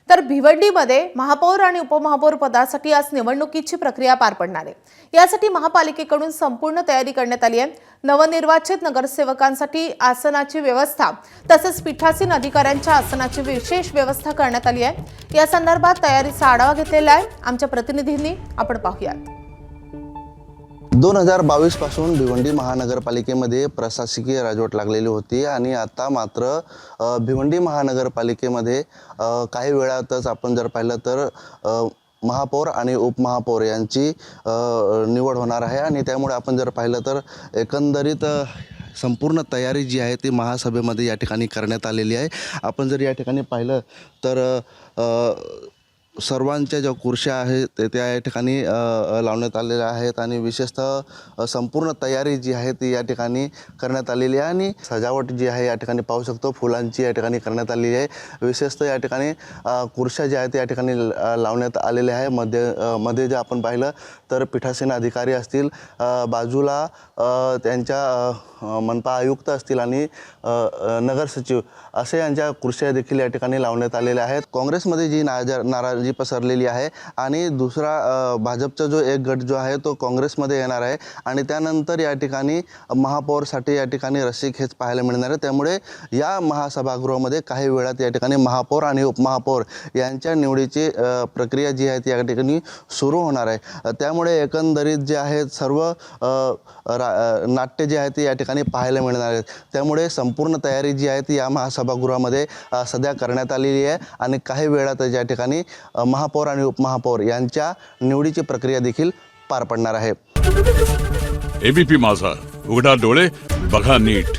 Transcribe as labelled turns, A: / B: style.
A: तर भिवंडीमध्ये महापौर आणि उपमहापौर पदासाठी आज निवडणुकीची प्रक्रिया पार पडणार आहे। यासाठी महापालिकेकडून संपूर्ण तयारी करण्यात आली आहे। नवनिर्वाचित नगरसेवकांसाठी आसनाची व्यवस्था तसेच पीठासीन अधिकाऱ्यांच्या आसनाची विशेष व्यवस्था करण्यात आली आहे। या संदर्भात तयारीचा आढावा घेतलेला आहे आमच्या प्रतिनिधींनी, आपण पाहूयात।
B: 2022 पासून भिवंडी महानगरपालिकेमध्ये प्रशासकीय राजवट लागलेली होती आणि आता मात्र भिवंडी महानगरपालिकेमध्ये काही वेळातच आपण जर पाहिलं तर महापौर आणि उपमहापौर यांची निवड होणार आहे आणि त्यामुळे आपण जर पाहिलं तर एकंदरीत संपूर्ण तयारी जी आहे ती महासभेमध्ये या ठिकाणी करण्यात आलेली आहे। आपण जर या ठिकाणी पाहिलं तर सर्वांच्या ज्या खुर्च्या आहेत त्या या ठिकाणी लावण्यात आलेल्या आहेत आणि विशेषतः संपूर्ण तयारी जी आहे ती या ठिकाणी करण्यात आलेली आहे आणि सजावट जी आहे या ठिकाणी पाहू शकतो फुलांची या ठिकाणी करण्यात आलेली आहे। विशेषतः या ठिकाणी खुर्च्या ज्या आहेत या ठिकाणी लावण्यात आलेल्या आहे। मध्ये जे आपण पाहिलं तर पीठासीन अधिकारी असतील, बाजूला त्यांच्या मनपा आयुक्त असतील आणि नगर सचिव असे यांच्या खुर्च्या देखील या ठिकाणी लावण्यात आलेल्या आहेत। काँग्रेसमध्ये जी नाराजी पसरलेली आहे आणि दुसरा भाजपचा जो एक गट जो आहे तो काँग्रेसमध्ये येणार आहे आणि त्यानंतर या ठिकाणी महापौरसाठी या ठिकाणी रस्सीखेच पाहायला मिळणार आहे। त्यामुळे या महासभागृहामध्ये काही वेळात या ठिकाणी महापौर आणि उपमहापौर यांच्या निवडीची प्रक्रिया जी आहे ती या ठिकाणी सुरू होणार आहे। त्यामुळे एकंदरीत जे आहे सर्व नाट्य जे आहे ते या ठिकाणी पाहायला मिळणार आहेत। त्यामुळे संपूर्ण तयारी जी आहे ती या महासभागृहामध्ये सध्या करण्यात आलेली आहे आणि काही वेळात या ठिकाणी महापौर आणि उपमहापौर यांच्या निवडीची प्रक्रिया देखील पार पडणार आहे।
C: एबीपी माझा, उघडा डोळे बघा नीट।